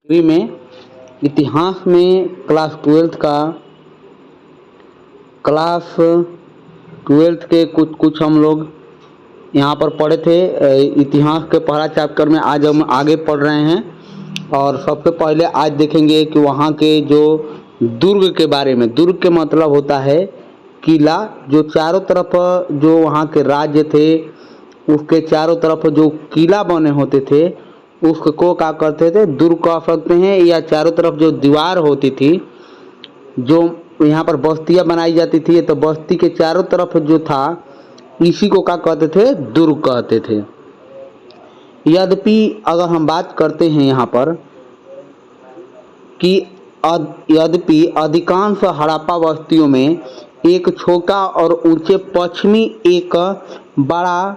में इतिहास में क्लास ट्वेल्थ के कुछ कुछ हम लोग यहाँ पर पढ़े थे। इतिहास के पहला चैप्टर में आज हम आगे पढ़ रहे हैं और सबसे पहले आज देखेंगे कि वहाँ के जो दुर्ग के बारे में। दुर्ग के मतलब होता है किला। जो चारों तरफ जो वहाँ के राज्य थे उसके चारों तरफ जो किला बने होते थे उसको क्या करते थे, दुर्ग कह सकते हैं। या चारों तरफ जो दीवार होती थी, जो यहाँ पर बस्तियाँ बनाई जाती थी, तो बस्ती के चारों तरफ जो था इसी को क्या कहते थे, दुर्ग कहते थे। यद्यपि अगर हम बात करते हैं यहाँ पर कि यद्यपि अधिकांश हड़प्पा बस्तियों में एक छोटा और ऊंचे पश्चिमी, एक बड़ा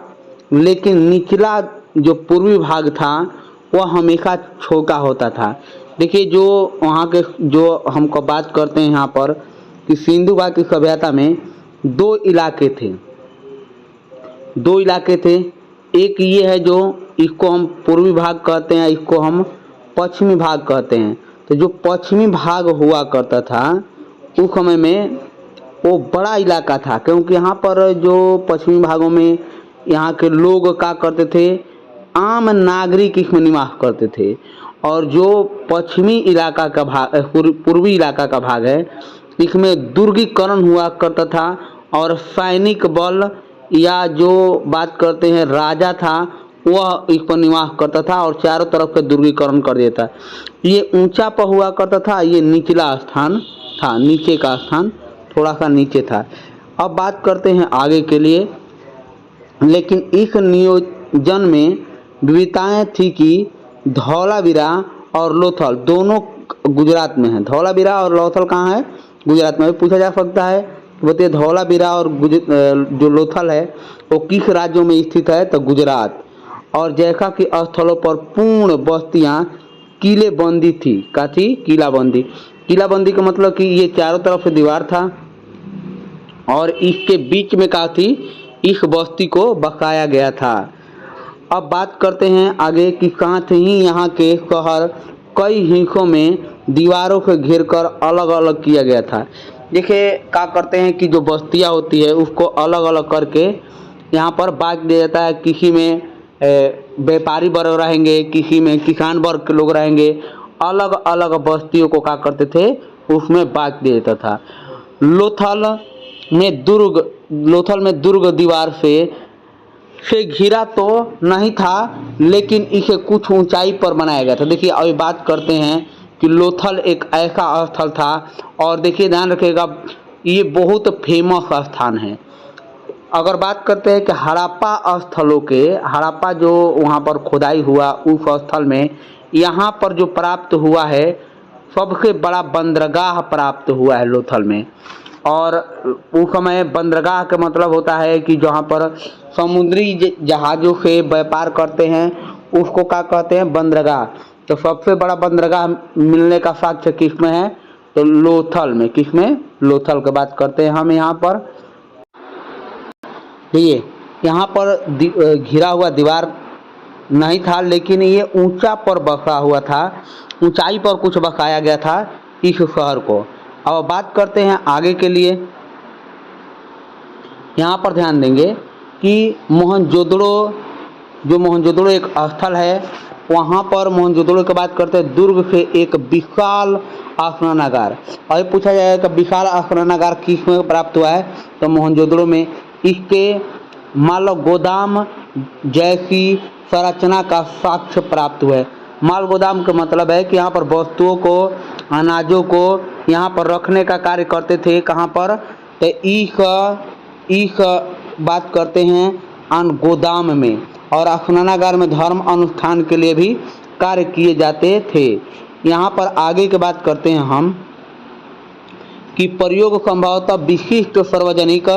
लेकिन निचला जो पूर्वी भाग था वह हमेशा छोटा होता था। देखिए, जो वहाँ के जो हमको बात करते हैं यहाँ पर कि सिंधु घाटी सभ्यता में दो इलाके थे। एक ये है जो इसको हम पूर्वी भाग कहते हैं, इसको हम पश्चिमी भाग कहते हैं। तो जो पश्चिमी भाग हुआ करता था उस समय में वो बड़ा इलाका था, क्योंकि यहाँ पर जो पश्चिमी भागों में यहाँ के लोग क्या करते थे, आम नागरिक इसमें निवास करते थे। और जो पश्चिमी इलाका का भाग, पूर्वी इलाका का भाग है, इसमें दुर्गीकरण हुआ करता था और सैनिक बल या जो बात करते हैं राजा था वह इस पर निवास करता था और चारों तरफ से दुर्गीकरण कर देता। ये ऊंचा पर हुआ करता था, ये निचला स्थान था, नीचे का स्थान थोड़ा सा नीचे था। अब बात करते हैं आगे के लिए। लेकिन इस नियोजन में विविधताएं थी कि धौलावीरा और लोथल दोनों गुजरात में है। धौलावीरा और लोथल कहाँ है, गुजरात में। पूछा जा सकता है, बताइए धौलावीरा और जो लोथल है वो किस राज्यों में स्थित है, तो गुजरात। और जैसा कि स्थलों पर पूर्ण बस्तियां किलेबंदी थी। क्या थी, किलाबंदी। किलाबंदी का मतलब कि ये चारों तरफ से दीवार था और इसके बीच में क्या थी, इस बस्ती को बसाया गया था। अब बात करते हैं आगे कि साथ ही यहाँ के शहर कई हिस्सों में दीवारों से घेरकर अलग अलग किया गया था। देखिए, क्या करते हैं कि जो बस्तियाँ होती है उसको अलग अलग करके यहाँ पर बांट दिया जाता है। किसी में व्यापारी वर्ग रहेंगे, किसी में किसान वर्ग के लोग रहेंगे। अलग अलग बस्तियों को क्या करते थे, उसमें बांट दिया जाता था। लोथल में दुर्ग दीवार से घिरा तो नहीं था, लेकिन इसे कुछ ऊंचाई पर बनाया गया था। देखिए, अभी बात करते हैं कि लोथल एक ऐसा स्थल था। और देखिए, ध्यान रखिएगा, ये बहुत फेमस स्थान है। अगर बात करते हैं कि हड़प्पा जो वहाँ पर खुदाई हुआ उस स्थल में, यहाँ पर जो प्राप्त हुआ है सबसे बड़ा बंदरगाह प्राप्त हुआ है लोथल में। और उस समय बंदरगाह का मतलब होता है कि जहाँ पर समुद्री जहाज़ों से व्यापार करते हैं उसको क्या कहते हैं, बंदरगाह। तो सबसे बड़ा बंदरगाह मिलने का साक्ष्य किसमें है, तो लोथल में। किसमें, लोथल की बात करते हैं हम यहाँ पर। देखिए, यहाँ पर घिरा हुआ दीवार नहीं था, लेकिन ये ऊंचा पर बसा हुआ था, ऊंचाई पर कुछ बसाया गया था इस शहर को। अब बात करते हैं आगे के लिए। यहाँ पर ध्यान देंगे कि मोहनजोदड़ो एक स्थल है। वहाँ पर मोहनजोदड़ो की बात करते हैं, दुर्ग से एक विशाल स्नानागार। और पूछा जाएगा कि विशाल स्नानागार किस में प्राप्त हुआ है, तो मोहनजोदड़ो में। इसके माल गोदाम जैसी संरचना का साक्ष्य प्राप्त हुआ है। माल गोदाम का मतलब है कि यहाँ पर वस्तुओं को, अनाजों को यहाँ पर रखने का कार्य करते थे। कहाँ पर, तो इस बात करते हैं अन गोदाम में। और स्नानागार में धर्म अनुष्ठान के लिए भी कार्य किए जाते थे। यहाँ पर आगे की बात करते हैं हम कि प्रयोग संभवतः विशिष्ट सार्वजनिक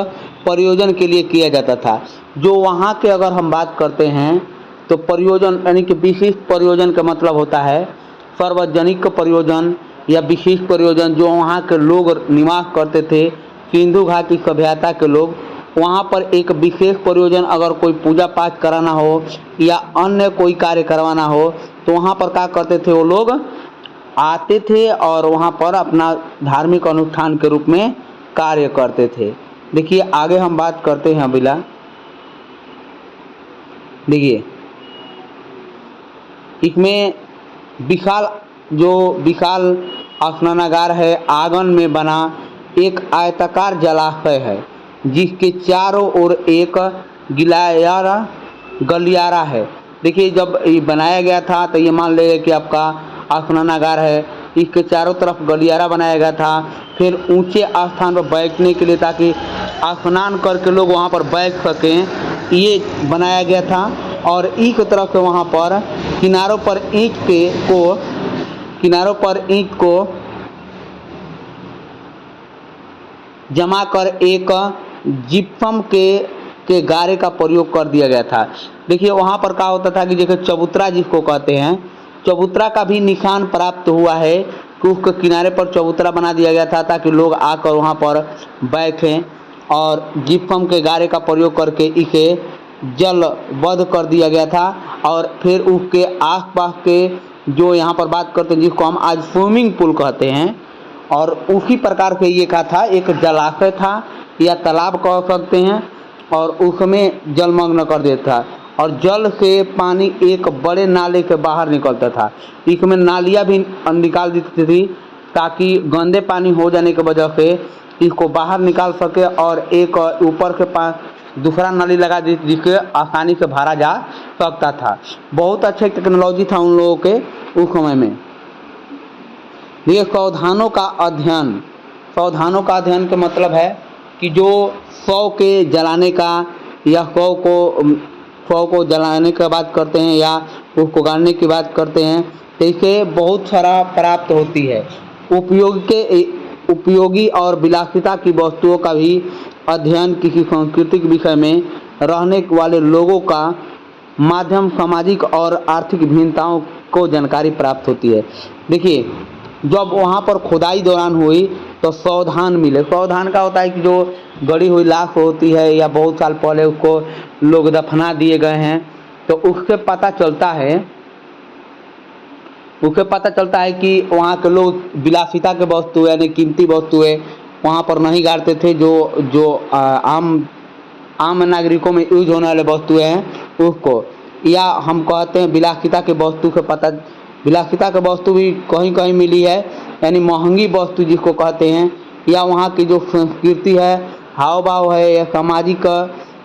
प्रयोजन के लिए किया जाता था। जो वहाँ के अगर हम बात करते हैं तो प्रयोजन यानी कि विशिष्ट प्रयोजन का मतलब होता है सार्वजनिक प्रयोजन या विशिष्ट प्रयोजन। जो वहाँ के लोग निवास करते थे, सिंधु घाटी सभ्यता के लोग, वहाँ पर एक विशेष प्रयोजन, अगर कोई पूजा पाठ कराना हो या अन्य कोई कार्य करवाना हो तो वहाँ पर क्या करते थे वो लोग, आते थे और वहाँ पर अपना धार्मिक अनुष्ठान के रूप में कार्य करते थे। देखिए आगे हम बात करते हैं अभिला। देखिए इसमें विशाल स्नानागार है, आंगन में बना एक आयताकार जलाशय है जिसके चारों ओर एक गलियारा है। देखिए जब ये बनाया गया था तो ये मान लीजिए कि आपका स्नानागार है, इसके चारों तरफ गलियारा बनाया गया था। फिर ऊंचे स्थान पर बैठने के लिए ताकि स्नान करके लोग वहाँ पर बैठ सकें, ये बनाया गया था। और एक तरफ से वहाँ पर किनारों पर ईंट को जमा कर एक जिप्सम के गारे का प्रयोग कर दिया गया था। देखिए वहाँ पर क्या होता था कि जैसे चबूतरा जिसको कहते हैं, चबूतरा का भी निशान प्राप्त हुआ है कि उसके किनारे पर चबूतरा बना दिया गया था ताकि लोग आकर वहाँ पर बैठें, और जिप्सम के गारे का प्रयोग करके इसे जलबद्ध कर दिया गया था। और फिर उसके आसपास के जो यहाँ पर बात करते हैं जिसको हम आज स्विमिंग पूल कहते हैं, और उसी प्रकार से ये क्या था, एक जलाशय था या तालाब कह सकते हैं, और उसमें जलमग्न कर देता था और जल से पानी एक बड़े नाले के बाहर निकलता था। इसमें नालियाँ भी निकाल देती थी ताकि गंदे पानी हो जाने की वजह से इसको बाहर निकाल सके, और एक ऊपर के दूसरा नाली लगा दी जिसके आसानी से भरा जा सकता था। बहुत अच्छा टेक्नोलॉजी था उन लोगों के उस समय में। ये सावधानों का अध्ययन का मतलब है कि जो शव के जलाने का या शव को जलाने की बात करते हैं या उसको गाड़ने की बात करते हैं, तो इसे बहुत सारा प्राप्त होती है। उपयोगी और विलासिता की वस्तुओं का भी अध्ययन किसी सांस्कृतिक विषय में रहने वाले लोगों का माध्यम सामाजिक और आर्थिक भिन्नताओं को जानकारी प्राप्त होती है। देखिए जब वहाँ पर खुदाई दौरान हुई तो सावधान मिले। सावधान का होता है कि जो गड़ी हुई लाश होती है या बहुत साल पहले उसको लोग दफना दिए गए हैं, तो उससे पता चलता है कि वहाँ के लोग विलासिता के वस्तु यानी कीमती वस्तुएं वहाँ पर नहीं गाड़ते थे। जो आम नागरिकों में यूज होने वाले वस्तुएं हैं उसको, या हम कहते हैं विलासिता के वस्तु से विलासिता के वस्तु भी कहीं कहीं मिली है, यानी महंगी वस्तु जिसको कहते हैं, या वहाँ की जो संस्कृति है, हाव भाव है या सामाजिक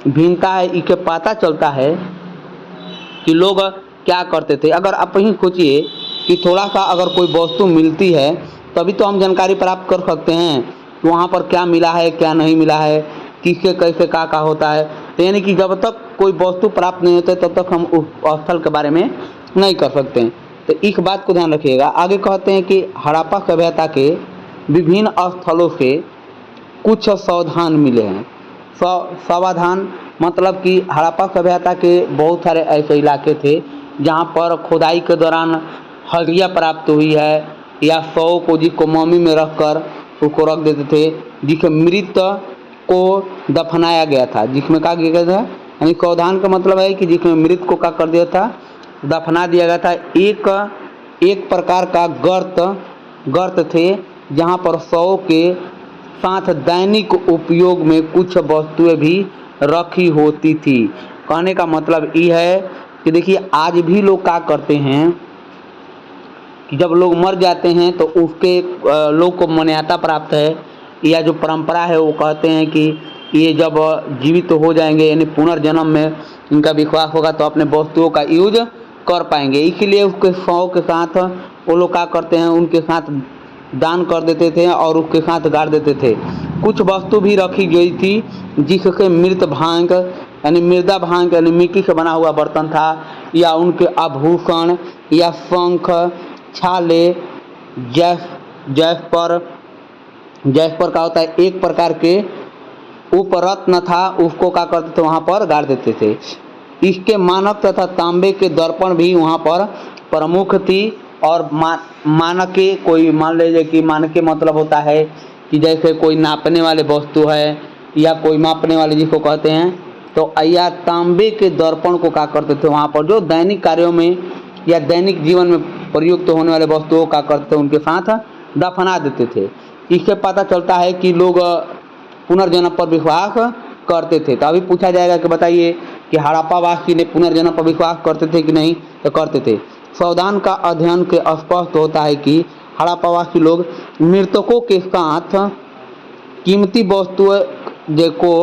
भिन्नता है, इसके पता चलता है कि लोग क्या करते थे। अगर आप ही सोचिए कि थोड़ा सा अगर कोई वस्तु मिलती है तभी तो हम जानकारी प्राप्त कर सकते हैं कि वहाँ पर क्या मिला है क्या नहीं मिला है, किससे कैसे क्या होता है। तो यानी कि जब तक कोई वस्तु प्राप्त नहीं होते तब तक हम उस स्थल के बारे में नहीं कर सकते हैं। तो इस बात को ध्यान रखिएगा। आगे कहते हैं कि हड़प्पा सभ्यता के विभिन्न स्थलों से कुछ सावधान मिले हैं। सावधान मतलब कि हड़प्पा सभ्यता के बहुत सारे ऐसे इलाके थे जहाँ पर खुदाई के दौरान हड्डियाँ प्राप्त हुई है, या शव को जिसको मम्मी में रखकर उसको रख देते थे, जिसके मृत को दफनाया गया था, जिसमें क्या किया गया था, यानी सावधान का मतलब है कि जिसमें मृत को क्या कर दिया था, दफना दिया गया था। एक प्रकार का गर्त थे जहाँ पर शव के साथ दैनिक उपयोग में कुछ वस्तुएं भी रखी होती थी। कहने का मतलब ये है कि देखिए आज भी लोग क्या करते हैं कि जब लोग मर जाते हैं तो उसके लोग को मान्यता प्राप्त है या जो परंपरा है वो कहते हैं कि ये जब जीवित हो जाएंगे यानी पुनर्जन्म में इनका विश्वास होगा तो अपने वस्तुओं का यूज कर पाएंगे। इसलिए उसके शव के साथ वो लोग क्या करते हैं, उनके साथ दान कर देते थे और उसके साथ गाड़ देते थे। कुछ वस्तु भी रखी गई थी जिसके मृदा भांग यानी मिट्टी से बना हुआ बर्तन था, या उनके आभूषण या शंख छाले जैस्पर का होता है एक प्रकार के उपरत्न था, उसको क्या करते थे वहाँ पर गाड़ देते थे। इसके मानक तथा तांबे के दर्पण भी वहाँ पर प्रमुख थी। और मानके कोई मान लीजिए कि मानके मतलब होता है कि जैसे कोई नापने वाले वस्तु है या कोई मापने वाले जिसको कहते हैं, तो या तांबे के दर्पण को क्या करते थे वहाँ पर जो दैनिक कार्यों में या दैनिक जीवन में प्रयुक्त होने वाले वस्तुओं का करते उनके साथ दफना देते थे। इससे पता चलता है कि लोग पुनर्जन्म पर विश्वास करते थे। तो अभी पूछा जाएगा कि बताइए कि हड़प्पावासी ने पुनर्जन्म पर विश्वास करते थे कि नहीं, तो करते थे। सावधान का अध्ययन के स्पष्ट होता है कि हड़प्पावासी लोग मृतकों के साथ कीमती वस्तुओं को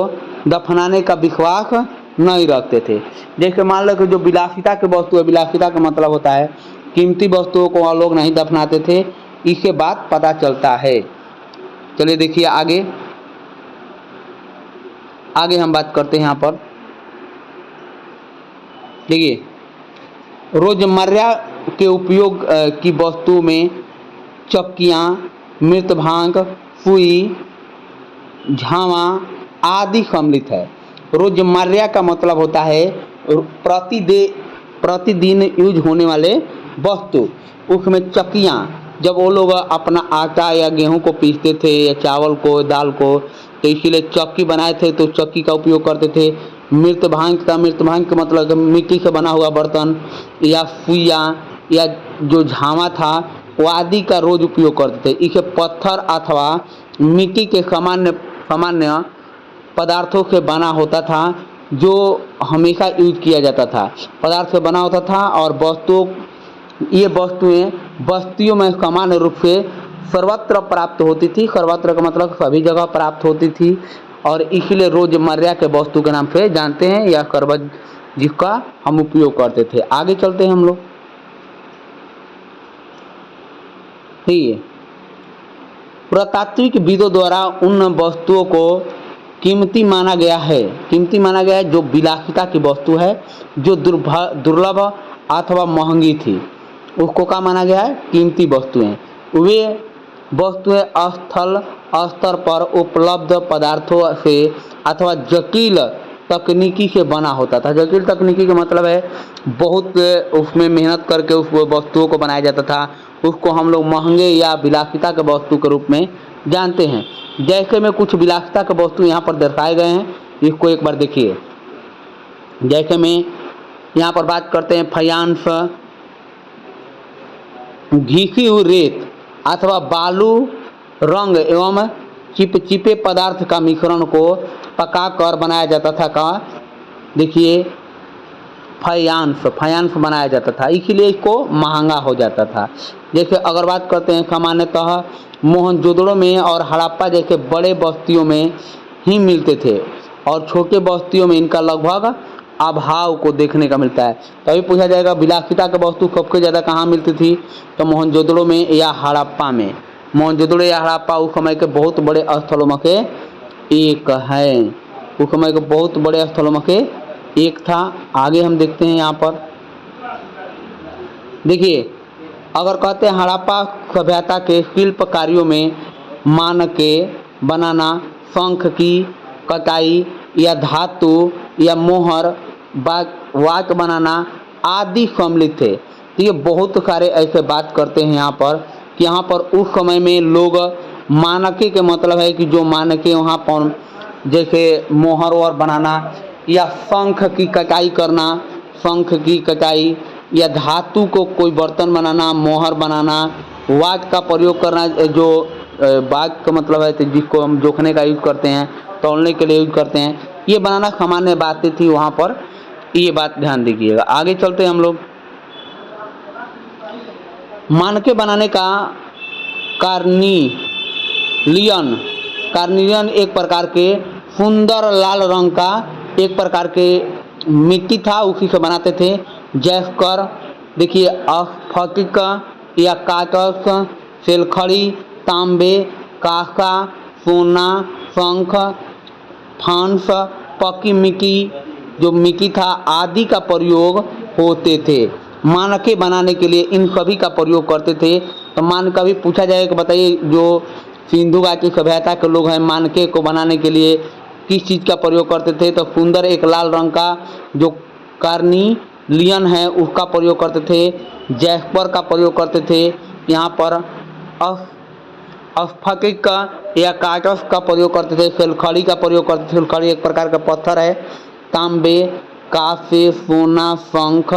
दफनाने का विश्वास नहीं रखते थे। जैसे मान लो कि जो विलासिता की वस्तु है, विलासिता का मतलब होता है कीमती वस्तुओं को लोग नहीं दफनाते थे, इससे बात पता चलता है। चलिए देखिए आगे हम बात करते हैं। यहाँ पर देखिए, रोजमर्रा के उपयोग की वस्तु में चक्कियाँ, मृत भांग, सुई, झावा आदि सम्मिलित है। रोजमर्रा का मतलब होता है प्रतिदिन यूज होने वाले वस्तु। उसमें चक्कियाँ, जब वो लोग अपना आटा या गेहूं को पीसते थे या चावल को, दाल को, तो इसीलिए चक्की बनाए थे, तो चक्की का उपयोग करते थे। मृत भांग का मतलब मिट्टी से बना हुआ बर्तन या सुइया या जो झावा था वो आदि का रोज उपयोग करते थे। इसे पत्थर अथवा मिट्टी के सामान्य पदार्थों से बना होता था, जो हमेशा यूज किया जाता था। पदार्थ से बना होता था और ये वस्तुएं बस्तियों में सामान्य रूप से सर्वत्र प्राप्त होती थी। सर्वत्र का मतलब सभी जगह प्राप्त होती थी, और इसलिए रोजमर्रा के वस्तु के नाम से जानते हैं, या सर्वज जिसका हम उपयोग करते थे। आगे चलते हैं हम लोग। ठीक है, पुरातात्विक विदों द्वारा उन वस्तुओं को कीमती माना गया है जो विलासिता की वस्तु है, जो दुर्लभ अथवा महंगी थी, उसको क्या माना गया है? कीमती वस्तुएं। वे वस्तुएं स्थल स्तर पर उपलब्ध पदार्थों से अथवा जटिल तकनीकी से बना होता था। जटिल तकनीकी का मतलब है बहुत उसमें मेहनत करके उस वस्तुओं को बनाया जाता था। उसको हम लोग महंगे या विलासिता के वस्तु के रूप में जानते हैं। जैसे में कुछ विलासिता के वस्तु यहाँ पर दर्शाए गए हैं, इसको एक बार देखिए। जैसे में यहाँ पर बात करते हैं फायांस, घिसी हुई रेत अथवा बालू, रंग एवं चिपचिपे पदार्थ का मिश्रण को पकाकर बनाया जाता था। का देखिए फायांस बनाया जाता था, इसलिए इसको महंगा हो जाता था। जैसे अगर बात करते हैं सामान्यतः मोहनजोदड़ो में और हड़प्पा जैसे बड़े बस्तियों में ही मिलते थे, और छोटे बस्तियों में इनका लगभग अभाव को देखने का मिलता है। तभी पूछा जाएगा विलासिता की वस्तु सबसे ज़्यादा कहाँ मिलती थी, तो मोहनजोदड़ो में या हड़प्पा में। मोहनजोदड़ो या हड़प्पा उस समय के बहुत बड़े स्थलों में से एक है, उस समय के बहुत बड़े स्थलों में से एक था। आगे हम देखते हैं यहाँ पर देखिए, अगर कहते हैं हड़प्पा सभ्यता के शिल्प कार्यों में मानके बनाना, शंख की कटाई या धातु या मोहर वाच बनाना आदि सम्मिलित थे। तो ये बहुत सारे ऐसे बात करते हैं यहाँ पर कि यहाँ पर उस समय में लोग मानके के मतलब है कि जो मानके वहाँ पर जैसे मोहर और बनाना या शंख की कटाई करना, शंख की कटाई या धातु को कोई बर्तन बनाना, मोहर बनाना, वाच का प्रयोग करना, जो वाच का मतलब है तो जिसको हम जोखने का यूज करते हैं, तौलने के लिए यूज करते हैं, ये बनाना सामान्य बातें थी वहाँ पर। ये बात ध्यान दीजिएगा। आगे चलते हैं हम लोग। मानके बनाने का कार्निलियन एक प्रकार के सुंदर लाल रंग का एक प्रकार के मिट्टी था, उसी से बनाते थे। जैस्कर देखिए, स्फटिक या काकस, सेलखड़ी, तांबे, कांसा, सोना, शंख, फांस, पक्की मिट्टी जो मिट्टी था आदि का प्रयोग होते थे। मानके बनाने के लिए इन सभी का प्रयोग करते थे। तो मान कभी पूछा जाए कि बताइए जो सिंधु घाटी सभ्यता के लोग हैं मानके को बनाने के लिए किस चीज़ का प्रयोग करते थे, तो सुंदर एक लाल रंग का जो कार्निलियन है उसका प्रयोग करते थे। जैस्पर का प्रयोग करते थे। यहाँ पर स्फटिक का या काकस का प्रयोग करते थे। सेलखड़ी का प्रयोग करते थे। सेलखड़ी एक प्रकार का पत्थर है। तांबे, कांसे, सोना, शंख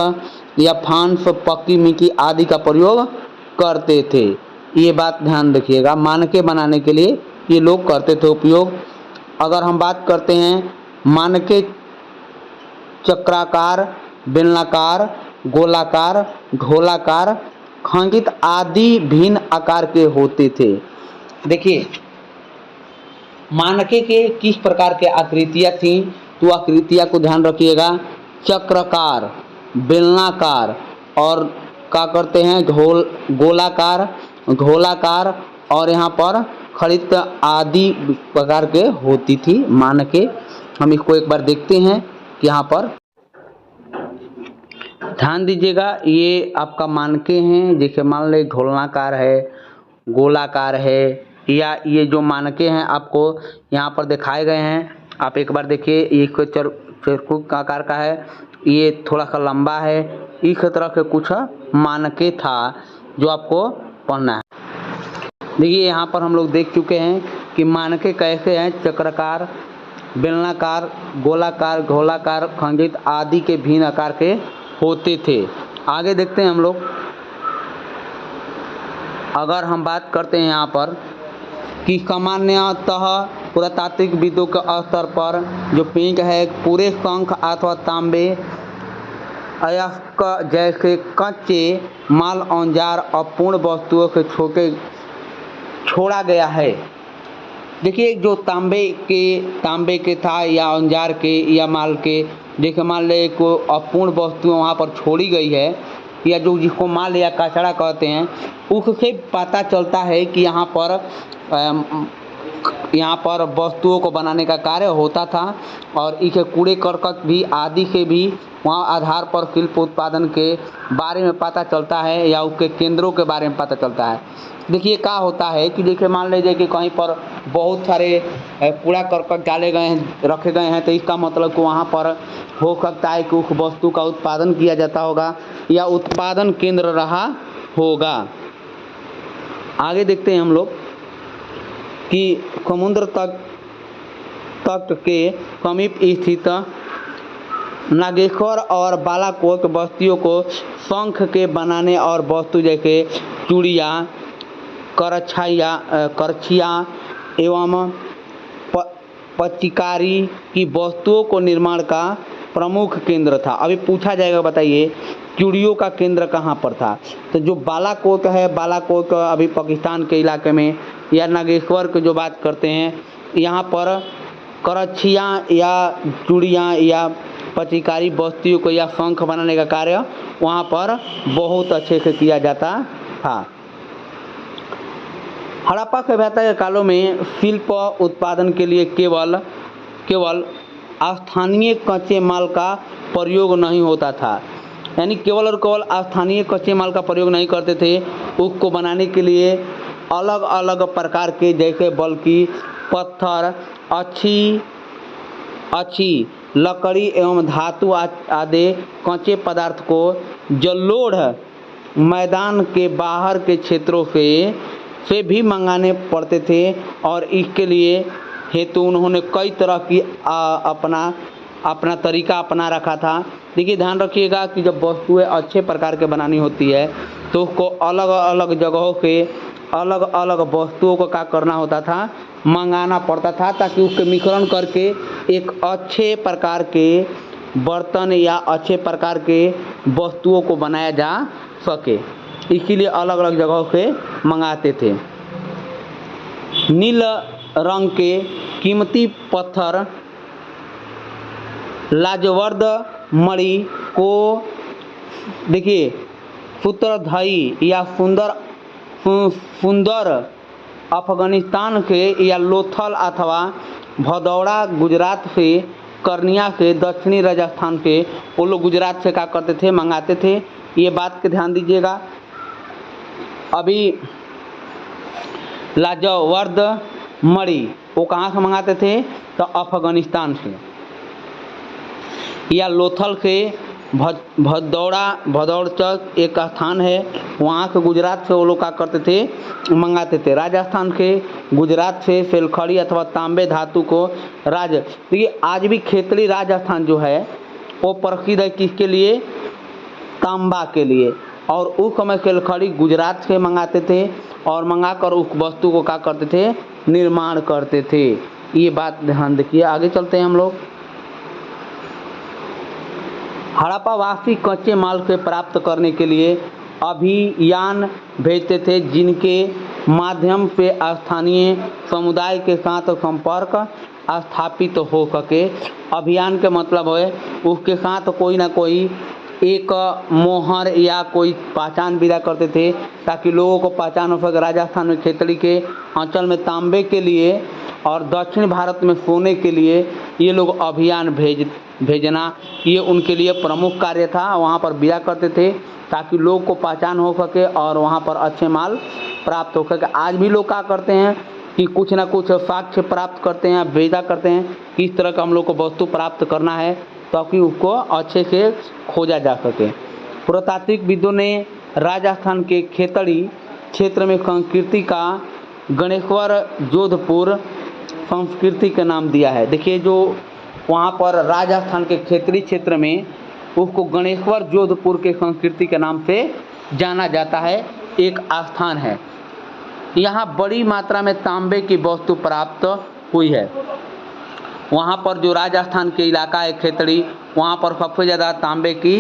या फांस, पक्की मिट्टी आदि का प्रयोग करते थे। ये बात ध्यान रखिएगा, मानके बनाने के लिए ये लोग करते थे उपयोग। अगर हम बात करते हैं मानके चक्राकार, बेलनाकार, गोलाकार, गोलाकार, खंडित आदि भिन्न आकार के होते थे। देखिए मानके के किस प्रकार के आकृतियाँ थीं, तो आकृतियाँ को ध्यान रखिएगा। चक्राकार, बेलनाकार और क्या करते हैं गोलाकार, गोलाकार और यहाँ पर खड़ित आदि प्रकार के होती थी मानके। हम इसको एक बार देखते हैं कि यहाँ पर ध्यान दीजिएगा। ये आपका मानके हैं, जैसे मान ले ढोलनाकार है, गोलाकार है, या ये जो मानके हैं आपको यहाँ पर दिखाए गए हैं। आप एक बार देखिए, ये चरखुक आकार का है, ये थोड़ा सा लंबा है। इस तरह के कुछ मानके था जो आपको पढ़ना है। देखिए यहाँ पर हम लोग देख चुके हैं कि मानके कैसे हैं, चक्राकार, बेलनाकार, गोलाकार, गोलाकार, खंडित आदि के भिन्न आकार के होते थे। आगे देखते हैं हम लोग। अगर हम बात करते हैं यहाँ पर कि सामान्यतः पुरातात्विक विदों के स्तर पर जो पिंड है पूरे शंख अथवा तांबे अयस्क जैसे कच्चे माल औजार अपूर्ण वस्तुओं से छोड़ा गया है। देखिए जो तांबे के था या औजार के या माल के, जैसे मान ले को अपूर्ण वस्तु वहाँ पर छोड़ी गई है, या जो जिसको माल या कचरा कहते हैं, उससे पता चलता है कि यहाँ पर वस्तुओं को बनाने का कार्य होता था। और इसे कूड़े करकट भी आदि से भी वहाँ आधार पर शिल्प उत्पादन के बारे में पता चलता है, या उसके केंद्रों के बारे में पता चलता है। देखिए क्या होता है कि देखिए मान लीजिए कि कहीं पर बहुत सारे कूड़ा करकट डाले गए हैं, रखे गए हैं, तो इसका मतलब कि वहाँ पर हो सकता है कि उस वस्तु का उत्पादन किया जाता होगा या उत्पादन केंद्र रहा होगा। आगे देखते हैं हम लोग कि समुद्र तट के समीप स्थित नागेश्वर और बालाकोट बस्तियों को शंख के बनाने और वस्तु जैसे चूड़ियाँ, करछियाँ एवं पचिकारी की वस्तुओं को निर्माण का प्रमुख केंद्र था। अभी पूछा जाएगा, बताइए चूड़ियों का केंद्र कहाँ पर था? तो जो बालाकोट है, बालाकोट अभी पाकिस्तान के इलाके में, या नागेश्वर की जो बात करते हैं, यहाँ पर करछियाँ या चूड़ियाँ या पचिकारी वस्तुओं को या शंख बनाने का कार्य वहाँ पर बहुत अच्छे से किया जाता था। हड़प्पा सभ्यता के कालों में शिल्प उत्पादन के लिए केवल स्थानीय कच्चे माल का प्रयोग नहीं होता था, यानी केवल और केवल स्थानीय कच्चे माल का प्रयोग नहीं करते थे। उसको बनाने के लिए अलग अलग प्रकार के जैसे बल्कि पत्थर, अच्छी लकड़ी एवं धातु आदि कच्चे पदार्थ को जलोढ़ मैदान के बाहर के क्षेत्रों से भी मंगाने पड़ते थे। और इसके लिए हेतु उन्होंने कई तरह की अपना तरीका अपना रखा था। देखिए ध्यान रखिएगा कि जब वस्तुएं अच्छे प्रकार के बनानी होती है तो उसको अलग अलग जगहों से अलग अलग वस्तुओं को क्या करना होता था, मंगाना पड़ता था, ताकि उसके मिश्रण करके एक अच्छे प्रकार के बर्तन या अच्छे प्रकार के वस्तुओं को बनाया जा सके। इसीलिए अलग अलग जगहों से मंगाते थे। नील रंग के कीमती पत्थर लाजवर्द मणि को देखिए सूत्रधारी या सुंदर अफगानिस्तान के या लोथल अथवा भदौड़ा गुजरात से, कर्निया से, दक्षिणी राजस्थान के, वो लोग गुजरात से क्या करते थे, मंगाते थे। ये बात के ध्यान दीजिएगा। अभी लाजवर्द मणि वो कहाँ से मंगाते थे, तो अफगानिस्तान से, या लोथल से भदौड़ एक स्थान है, वहाँ से गुजरात से वो लोग क्या करते थे, मंगाते थे। राजस्थान के गुजरात से सेलखड़ी अथवा तांबे धातु को देखिए आज भी खेतड़ी राजस्थान जो है वो प्रसिद्ध है किसके लिए, तांबा के लिए, और उस समय के लकड़ी गुजरात से मंगाते थे और मंगाकर उस वस्तु को क्या करते थे, निर्माण करते थे। ये बात ध्यान रखिए। आगे चलते हैं हम लोग। हड़प्पावासी कच्चे माल के प्राप्त करने के लिए अभियान भेजते थे, जिनके माध्यम से स्थानीय समुदाय के साथ संपर्क स्थापित हो सके। अभियान के मतलब है उसके साथ कोई ना कोई एक मोहर या कोई पहचान विदा करते थे, ताकि लोगों को पहचान हो सके। राजस्थान में खेतड़ी के अंचल में तांबे के लिए और दक्षिण भारत में सोने के लिए ये लोग अभियान भेजना ये उनके लिए प्रमुख कार्य था। वहाँ पर विदा करते थे ताकि लोग को पहचान हो सके और वहाँ पर अच्छे माल प्राप्त हो सके। आज भी लोग क्या करते हैं कि कुछ ना कुछ साक्ष्य प्राप्त करते हैं, भेजा करते हैं किस तरह का हम लोग को वस्तु प्राप्त करना है, ताकि उसको अच्छे से खोजा जा सके। पुरातात्विक विदों ने राजस्थान के खेतड़ी क्षेत्र में संस्कृति का गणेश्वर जोधपुर संस्कृति का नाम दिया है। देखिए, जो वहाँ पर राजस्थान के खेतड़ी क्षेत्र में उसको गणेश्वर जोधपुर के संस्कृति के नाम से जाना जाता है, एक स्थान है। यहाँ बड़ी मात्रा में तांबे की वस्तु प्राप्त हुई है। वहाँ पर जो राजस्थान के इलाका है खेतड़ी, वहाँ पर सबसे ज़्यादा तांबे की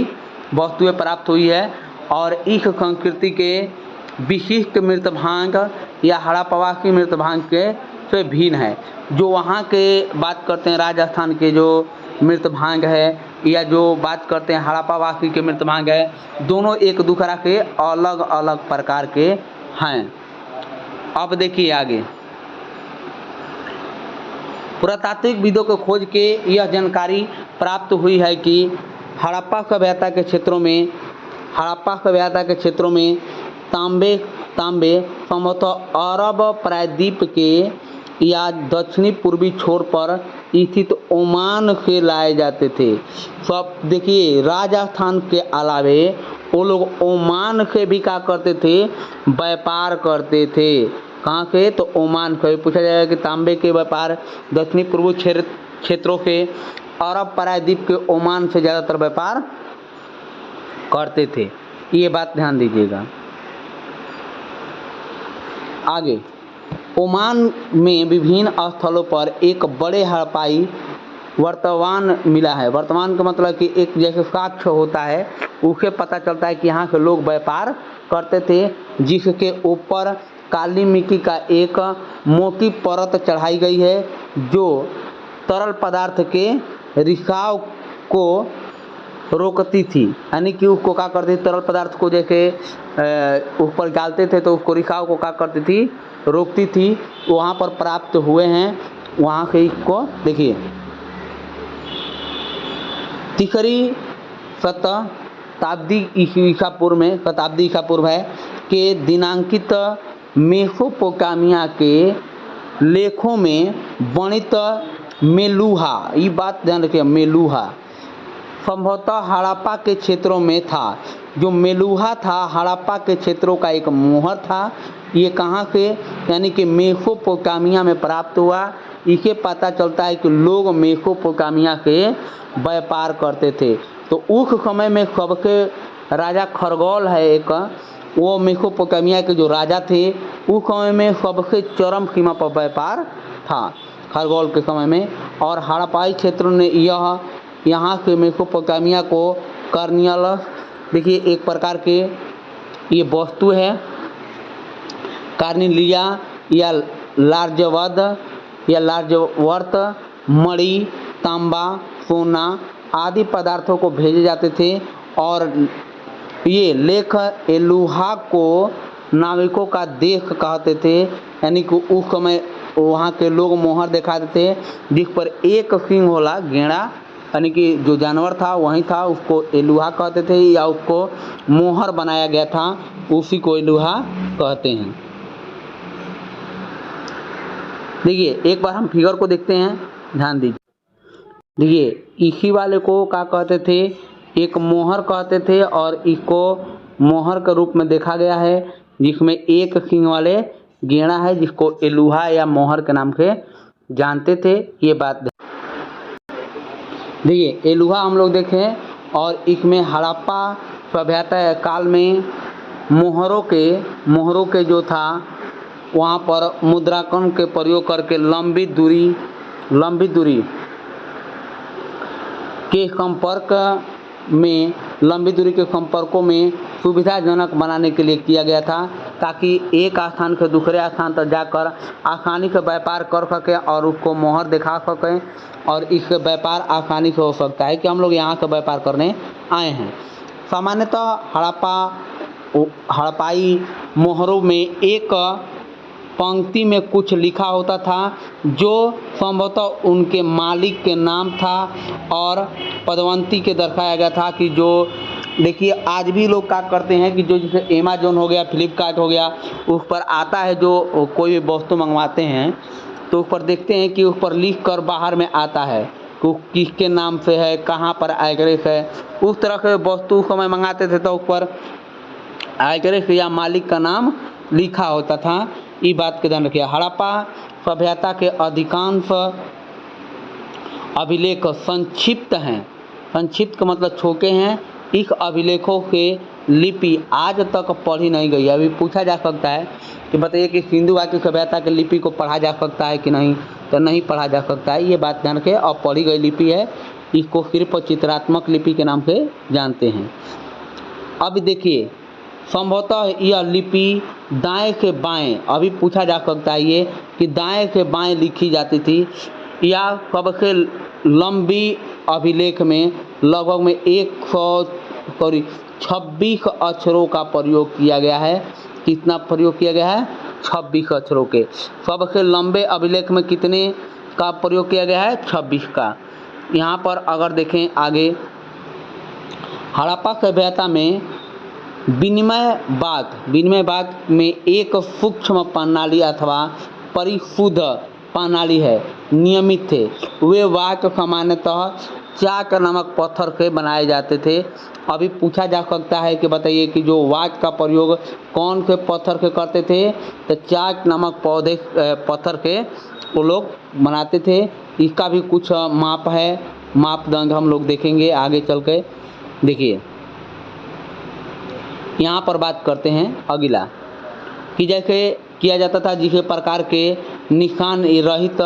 वस्तुएं प्राप्त हुई है। और इस संस्कृति के विशिष्ट मृत भांग या हड़प्पावासी मृत भांग के से भिन्न है। जो वहाँ के बात करते हैं राजस्थान के जो मृत भांग है या जो बात करते हैं हड़प्पावासी के मृत भांग है, दोनों एक दूसरा के अलग अलग प्रकार के हैं। अब देखिए आगे, पुरातात्विक विदों को खोज के यह जानकारी प्राप्त हुई है कि हड़प्पा सभ्यता के क्षेत्रों में तांबे संभवतः अरब प्रायद्वीप के या दक्षिणी पूर्वी छोर पर स्थित ओमान से लाए जाते थे। सब देखिए, राजस्थान के अलावे वो लोग ओमान से भी क्या करते थे, व्यापार करते थे। कहाँ से, तो ओमान से। पूछा जाएगा कि तांबे के व्यापार दक्षिणी पूर्वी क्षेत्रों से अरब प्रायद्वीप के ओमान से ज़्यादातर व्यापार करते थे। ये बात ध्यान दीजिएगा। आगे, ओमान में विभिन्न स्थलों पर एक बड़े हड़प्पाई वर्तमान मिला है। वर्तमान का मतलब कि एक जैसे साक्ष्य होता है, उसे पता चलता है कि यहाँ के लोग व्यापार करते थे, जिसके ऊपर काली मिट्टी का एक मोटी परत चढ़ाई गई है, जो तरल पदार्थ के रिसाव को रोकती थी। यानी कि उसको क्या करती थी, तरल पदार्थ को जैसे ऊपर डालते थे तो उसको रिसाव को क्या करती थी, रोकती थी। वहाँ पर प्राप्त हुए हैं। वहाँ से इसको देखिए, तीसरी शताब्दी ईसा पूर्व है के दिनांकित मेसोपोटामिया के लेखों में वर्णित मेलूहा, ये बात ध्यान रखिए, मेलूहा संभवतः हड़प्पा के क्षेत्रों में था। जो मेलूहा था हड़प्पा के क्षेत्रों का एक मोहर था। ये कहाँ से, यानी कि मेसोपोटामिया में प्राप्त हुआ। इसे पता चलता है कि लोग मेसोपोटामिया से व्यापार करते थे। तो उस समय में सबके राजा खरगोल है एक, वो मेसोपोटामिया के जो राजा थे उस समय में सबसे चरम सीमा पर व्यापार था खरगोल के समय में। और हड़प्पाई क्षेत्रों ने यहाँ से मेसोपोटामिया को कार्नियलस, देखिए एक प्रकार के ये वस्तु है, कार्निलिया या लार्जवर्त, मणि, तांबा, सोना आदि पदार्थों को भेजे जाते थे। और ये लेख एलुहा को नाविकों का देश कहते थे। यानी कि उस समय वहाँ के लोग मोहर दिखाते थे जिस पर एक सींग होला, गेड़ा, यानी कि जो जानवर था वहीं था, उसको एलुहा कहते थे, या उसको मोहर बनाया गया था, उसी को एलुहा कहते हैं। देखिए एक बार हम फिगर को देखते हैं, ध्यान दीजिए। देखिए इसी वाले को क्या कहते थे, एक मोहर कहते थे, और इसको मोहर के रूप में देखा गया है, जिसमें एक सींग वाले गेड़ा है, जिसको एलुहा या मोहर के नाम से जानते थे। ये बात देखिए, एलुहा हम लोग देखें, और इसमें हड़प्पा सभ्यता काल में मोहरों के जो था वहाँ पर मुद्राकरण के प्रयोग करके लंबी दूरी के संपर्कों में सुविधाजनक बनाने के लिए किया गया था, ताकि एक स्थान से दूसरे स्थान तक जाकर आसानी से व्यापार कर सकें और उसको मोहर दिखा सकें, और इससे व्यापार आसानी से हो सकता है कि हम लोग यहाँ से व्यापार करने आए हैं। सामान्यतः हड़प्पाई मोहरों में एक पंक्ति में कुछ लिखा होता था जो संभवतः उनके मालिक के नाम था और पदवंती के दर्शाया गया था कि जो देखिए आज भी लोग क्या करते हैं कि जो जैसे अमेज़न हो गया, फ्लिपकार्ट हो गया, उस पर आता है जो कोई भी वस्तु मंगवाते हैं तो उस पर देखते हैं कि उस पर लिख कर बाहर में आता है तो किसके नाम से है, कहाँ पर एड्रेस है। उस तरह से वस्तु समय मंगाते थे तो उस पर एड्रेस या मालिक का नाम लिखा होता था। ये बात के ध्यान रखिए। हड़प्पा सभ्यता के अधिकांश अभिलेख संक्षिप्त हैं। संक्षिप्त का मतलब छोटे हैं। इस अभिलेखों के लिपि आज तक पढ़ी नहीं गई। अभी पूछा जा सकता है कि बताइए कि सिंधु घाटी सभ्यता के लिपि को पढ़ा जा सकता है कि नहीं, तो नहीं पढ़ा जा सकता है। ये बात ध्यान रखें। और पढ़ी गई लिपि है, इसको सिर्फ चित्रात्मक लिपि के नाम से जानते हैं। अब देखिए संभवतः यह लिपि दाएं से बाएं, अभी पूछा जा सकता है ये कि दाएं से बाएं लिखी जाती थी, या सबसे लंबी अभिलेख में लगभग में 126 अक्षरों का प्रयोग किया गया है। कितना प्रयोग किया गया है? 26 अक्षरों के। सबसे लंबे अभिलेख में कितने का प्रयोग किया गया है? 26 का। यहाँ पर अगर देखें आगे, हड़प्पा सभ्यता में विनिमय बात में एक सूक्ष्म प्रणाली अथवा परिशुद्ध प्रणाली है, नियमित थे। वे वाक्य सामान्यतः चाक नामक पत्थर से बनाए जाते थे। अभी पूछा जा सकता है कि बताइए कि जो वाक्य का प्रयोग कौन से पत्थर से करते थे, तो चाक नामक पत्थर के वो लोग बनाते थे। इसका भी कुछ माप है, मापदंड हम लोग देखेंगे आगे चल के। देखिए यहाँ पर बात करते हैं अगला कि जैसे किया जाता था जिस प्रकार के निशान रहित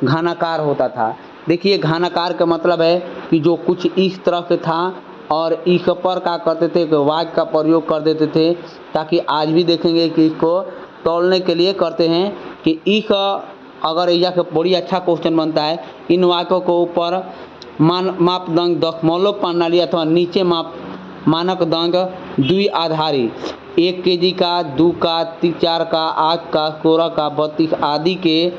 घनाकार होता था। देखिए घनाकार का मतलब है कि जो कुछ इस तरह से था और इस पर क्या करते थे कि वाक्य का प्रयोग कर देते थे, ताकि आज भी देखेंगे कि इसको तोलने के लिए करते हैं कि इस अगर यह से बड़ी अच्छा क्वेश्चन बनता है, इन वाक्यों को ऊपर मापदंड दशमलव प्रणाली अथवा नीचे मानक दंड द्विआधारी 1 kg का, 2 का, 4 का, 8 का, 16 का, 32 आदि के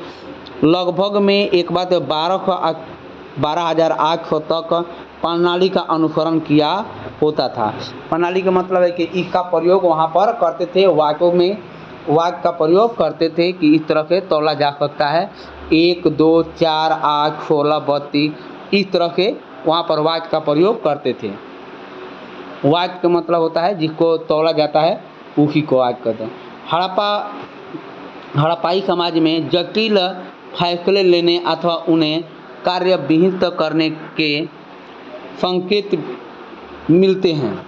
लगभग में एक बात 12,800 तक प्रणाली का अनुसरण किया होता था। प्रणाली का मतलब है कि इसका प्रयोग वहाँ पर करते थे, वाक्यों में वाक्य का प्रयोग करते थे कि इस तरह से तोला जा सकता है। 1, 2, 4, 8, 16, 32 इस तरह से वहाँ पर वाक्य का प्रयोग करते थे। वाक्य का मतलब होता है जिसको तोला जाता है, उसी को वाक्य कहते हैं। हड़प्पाई समाज में जटिल फैसले लेने अथवा उन्हें कार्यविहित करने के संकेत मिलते हैं।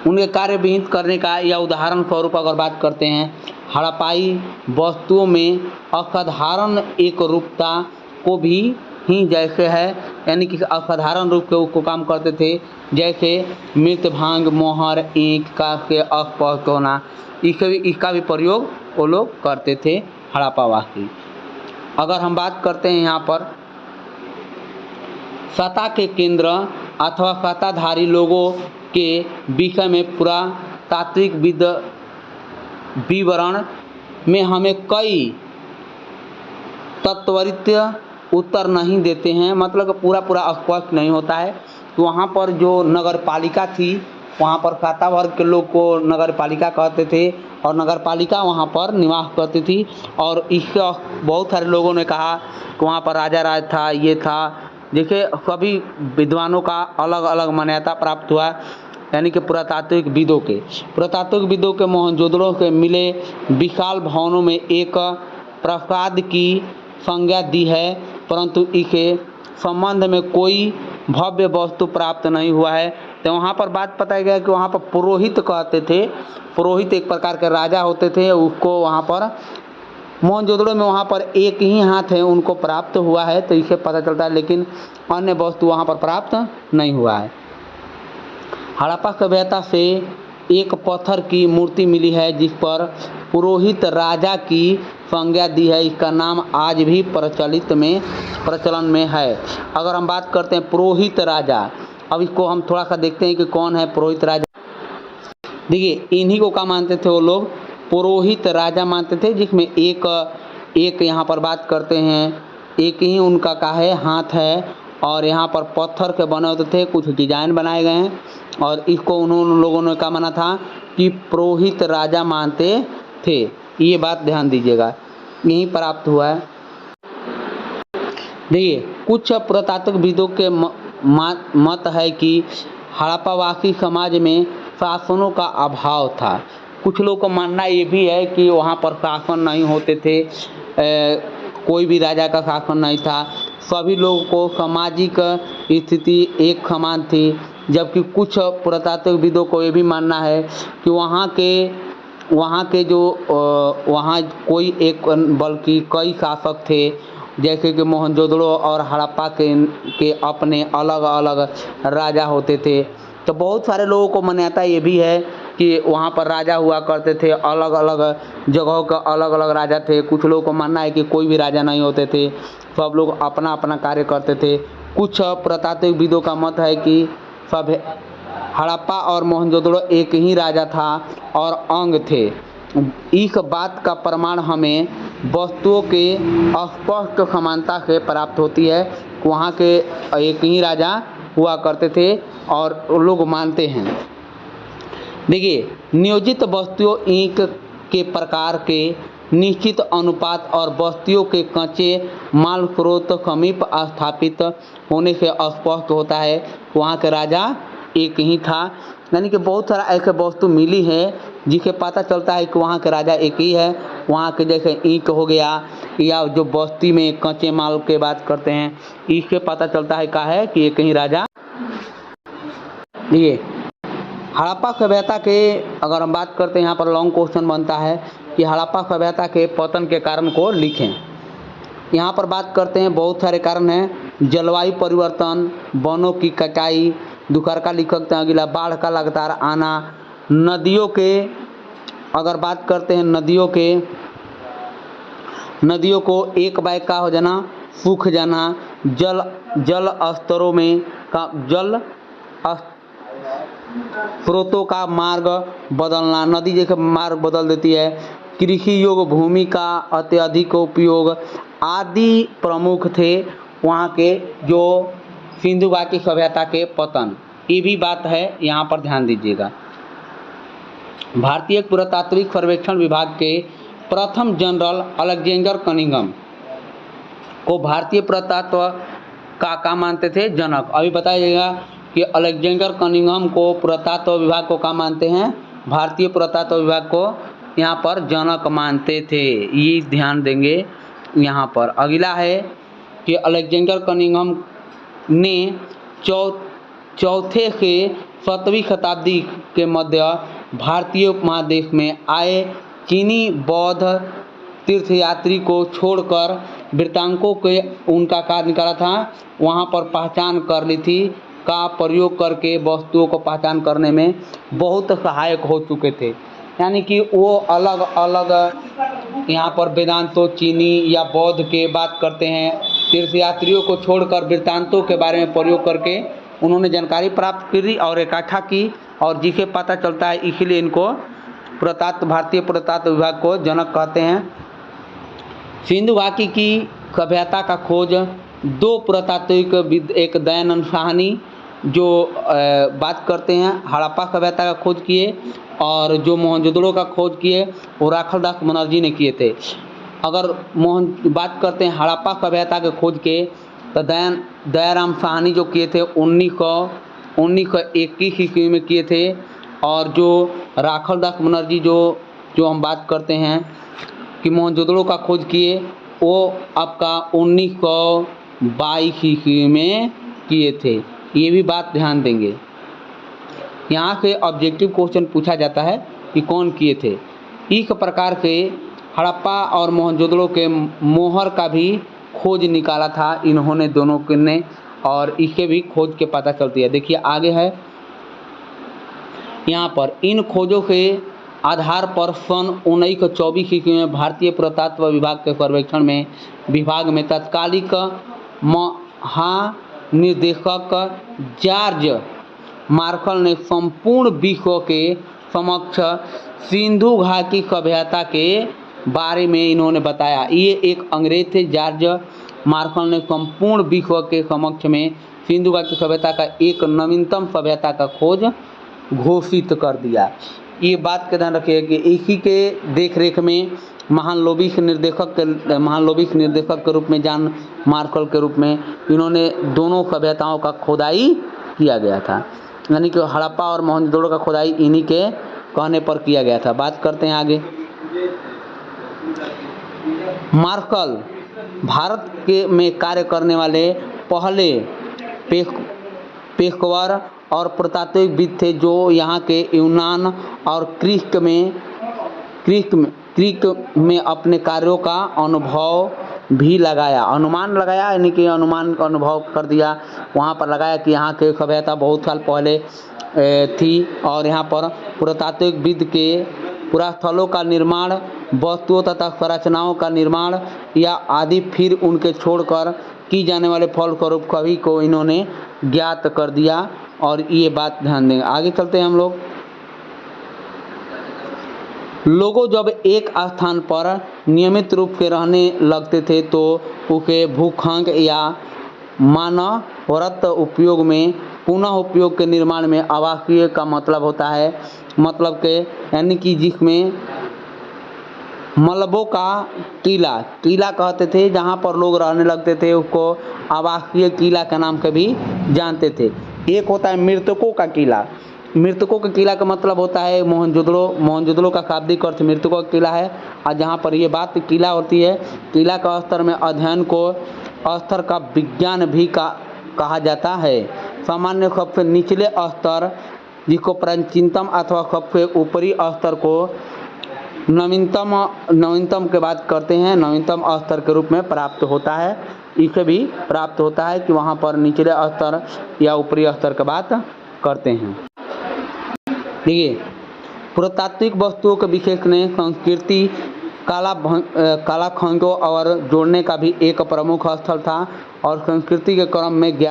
उनके कार्यविहित करने का या उदाहरण स्वरूप अगर बात करते हैं, हड़प्पाई वस्तुओं में असाधारण एकरूपता को भी ही जैसे है, यानी कि असाधारण रूप के उसको काम करते थे, जैसे मृत भांग, मोहर, ईंट का के अस्पष्ट होना, इसका भी प्रयोग वो लोग करते थे हड़प्पावासी। अगर हम बात करते हैं यहाँ पर सत्ता के केंद्र अथवा सत्ताधारी लोगों के विषय में पुरातात्विक विवरण में हमें कई त्वरित उत्तर नहीं देते हैं, मतलब पूरा स्पष्ट नहीं होता है। तो वहाँ पर जो नगर पालिका थी, वहाँ पर सत्ता वर्ग के लोग को नगर पालिका कहते थे और नगर पालिका वहाँ पर निवास करती थी। और इससे बहुत सारे लोगों ने कहा कि वहाँ पर राजा राज था, ये था। जैसे सभी विद्वानों का अलग अलग मान्यता प्राप्त हुआ, यानी कि पुरातात्विक विदों के मोहनजोदड़ो के मिले विशाल भवनों में एक प्रासाद की संज्ञा दी है, परंतु इसके संबंध में कोई भव्य वस्तु प्राप्त नहीं हुआ है। तो वहाँ पर बात पता गया कि वहाँ पर पुरोहित कहते थे, पुरोहित एक प्रकार के राजा होते थे, उसको वहाँ पर मोहनजोदड़ो में वहाँ पर एक ही हाथ है उनको प्राप्त हुआ है, तो इससे पता चलता है, लेकिन अन्य वस्तु वहाँ पर प्राप्त नहीं हुआ है। हड़प्पा सभ्यता से एक पत्थर की मूर्ति मिली है जिस पर पुरोहित राजा की संज्ञा दी है। इसका नाम आज भी प्रचलन में है। अगर हम बात करते हैं पुरोहित राजा, अब इसको हम थोड़ा सा देखते हैं कि कौन है पुरोहित राजा। देखिए, इन्हीं को क्या मानते थे वो लोग, पुरोहित राजा मानते थे, जिसमें एक यहाँ पर बात करते हैं एक ही उनका का है हाथ है, और यहाँ पर पत्थर के बने होते थे, कुछ डिजाइन बनाए गए हैं, और इसको उन्होंने लोगों ने क्या माना था कि पुरोहित राजा मानते थे। ये बात ध्यान दीजिएगा, यहीं प्राप्त हुआ है। देखिए, कुछ पुरातात्विकविदों के मत है कि हड़प्पावासी समाज में शासनों का अभाव था। कुछ लोगों का मानना ये भी है कि वहाँ पर शासन नहीं होते थे, कोई भी राजा का शासन नहीं था, सभी लोगों को सामाजिक स्थिति एक समान थी। जबकि कुछ पुरातात्विकविदों को ये भी मानना है कि वहाँ के जो वहाँ कोई एक बल्कि कई शासक थे, जैसे कि मोहनजोदड़ो और हड़प्पा के अपने अलग अलग राजा होते थे। तो बहुत सारे लोगों को मान्यता ये भी है कि वहाँ पर राजा हुआ करते थे, अलग अलग जगहों का अलग अलग राजा थे। कुछ लोगों को मानना है कि कोई भी राजा नहीं होते थे, सब लोग अपना अपना कार्य करते थे। कुछ पुरातात्विकविदों का मत है कि सब हड़प्पा और मोहनजोदड़ो एक ही राजा था और अंग थे। इस बात का प्रमाण हमें वस्तुओं के स्पष्ट समानता से प्राप्त होती है। वहाँ के एक ही राजा हुआ करते थे और लोग मानते हैं। देखिए, नियोजित वस्तुओं ईंट के प्रकार के निश्चित अनुपात और वस्तुओं के कच्चे माल स्रोत समीप स्थापित होने से स्पष्ट होता है वहाँ के राजा एक ही था। यानी कि बहुत सारा ऐसे वस्तु मिली है जिसे पता चलता है कि वहाँ के राजा एक ही है। वहाँ के जैसे ईंट हो गया, या जो बस्ती में कच्चे माल के बात करते हैं, इससे पता चलता है क्या है कि एक ही राजा। ये हड़प्पा सभ्यता के अगर हम बात करते हैं, यहाँ पर लॉन्ग क्वेश्चन बनता है कि हड़प्पा सभ्यता के पतन के कारण को लिखें। यहाँ पर बात करते हैं, बहुत सारे कारण हैं, जलवायु परिवर्तन, वनों की कटाई, दूसरा का लिख सकते हैं अगला बाढ़ का लगातार आना, नदियों के अगर बात करते हैं नदियों को एक बैग का हो जाना, सूख जाना, जल स्तरों में का जल स्रोतों का मार्ग बदलना, नदी जैसे मार्ग बदल देती है, कृषि योग्य भूमि का अत्यधिक उपयोग आदि प्रमुख थे वहाँ के जो सिंधु घाटी सभ्यता के पतन। ये भी बात है, यहाँ पर ध्यान दीजिएगा। भारतीय पुरातात्विक सर्वेक्षण विभाग के प्रथम जनरल अलेक्जेंडर कनिंघम को भारतीय पुरातत्व का मानते थे जनक। अभी बताइएगा कि अलेक्जेंडर कनिंघम को पुरातत्व विभाग को क्या मानते हैं, भारतीय पुरातत्व विभाग को यहाँ पर जनक मानते थे। ये ध्यान देंगे। यहाँ पर अगला है कि अलेक्जेंडर कनिंघम ने चौथे से 7वीं शताब्दी के मध्य भारतीय उपमहादेश में आए चीनी बौद्ध तीर्थयात्री को छोड़कर वृत्तांकों के उनका कार्य निकाला था, वहाँ पर पहचान कर ली थी का प्रयोग करके वस्तुओं को पहचान करने में बहुत सहायक हो चुके थे। यानी कि वो अलग अलग यहाँ पर वेदांतों चीनी या बौद्ध के बात करते हैं, तीर्थयात्रियों को छोड़कर वृत्तांतों के बारे में प्रयोग करके उन्होंने जानकारी प्राप्त करी और इकट्ठा की, और जिसे पता चलता है, इसीलिए इनको भारतीय पुरातत्व विभाग को जनक कहते हैं। सिंधु घाटी की सभ्यता का खोज 2 पुरातात्विक एक दयानंद साहनी जो बात करते हैं हड़प्पा सभ्यता का खोज किए, और जो मोहनजोदड़ो का खोज किए वो राखलदास बनर्जी ने किए थे। अगर बात करते हैं हड़प्पा सभ्यता के खोज के, तो दयाराम साहनी जो किए थे 1921 ईस्वी में किए थे, और जो राखलदास बनर्जी जो हम बात करते हैं कि मोहनजोदड़ो का खोज किए, वो आपका 1922 ईस्वी में किए थे। ये भी बात ध्यान देंगे। यहाँ से ऑब्जेक्टिव क्वेश्चन पूछा जाता है कि कौन किए थे। इस प्रकार के हड़प्पा और मोहनजोदड़ो के मोहर का भी खोज निकाला था इन्होंने दोनों ने, और इसके भी खोज के पता चलती है। देखिए आगे है यहाँ पर, इन खोजों के आधार पर सन 1924 ईस्वी में भारतीय पुरातत्व विभाग के सर्वेक्षण में विभाग में तत्कालिक महानिदेशक जॉर्ज मार्शल ने संपूर्ण विश्व के समक्ष सिंधु घाटी सभ्यता के बारे में इन्होंने बताया। ये एक अंग्रेज थे, जॉर्ज मार्शल ने संपूर्ण विश्व के समक्ष में सिंधु घाटी सभ्यता का एक नवीनतम सभ्यता का खोज घोषित कर दिया। ये बात का ध्यान रखिए कि इसी के देखरेख में महानलोबिस निर्देशक के रूप में जॉन मार्शल के रूप में इन्होंने दोनों सभ्यताओं का खोदाई किया गया था, यानी कि हड़प्पा और मोहनजोदड़ो का खोदाई इन्हीं के कहने पर किया गया था। बात करते हैं आगे। मार्शल भारत के में कार्य करने वाले पहले पेशेवर और पुरातत्वविद थे जो यहाँ के यूनान और ग्रीक में अपने कार्यों का अनुभव भी लगाया, अनुमान लगाया, यानी कि अनुमान का अनुभव कर दिया, वहाँ पर लगाया कि यहाँ के सभ्यता बहुत साल पहले थी और यहाँ पर पुरातत्वविद के पुरास्थलों का निर्माण, वस्तुओं तथा संरचनाओं का निर्माण या आदि फिर उनके छोड़कर की जाने वाले फलस्वरूप कभी को इन्होंने ज्ञात कर दिया। और ये बात ध्यान देंगे। आगे चलते हैं हम लोगों जब एक स्थान पर नियमित रूप से रहने लगते थे तो उसे भूखंड या मानवरत उपयोग में पुनः उपयोग के निर्माण में आवासीय का मतलब होता है, मतलब के यानी कि जिसमें मलबों का किला कहते थे, जहाँ पर लोग रहने लगते थे उसको आवासीय किला के नाम से भी जानते थे। एक होता है मृतकों का किला। मृतकों के किला का मतलब होता है मोहनजोदड़ो का शाब्दिक अर्थ मृतकों का किला है। और जहाँ पर ये बात किला होती है, किला का स्तर में अध्ययन को स्तर का विज्ञान भी कहा जाता है। सामान्य सबसे निचले स्तर जिसको प्राचीनतम अथवा सबसे ऊपरी स्तर को नवीनतम के बात करते हैं, नवीनतम स्तर के रूप में प्राप्त होता है। इसे भी प्राप्त होता है कि वहाँ पर निचले स्तर या ऊपरी स्तर की बात करते हैं। देखिए पुरातात्विक वस्तुओं के विशेष ने संस्कृति कालखंडों और जोड़ने का भी एक प्रमुख स्थल था और संस्कृति के क्रम में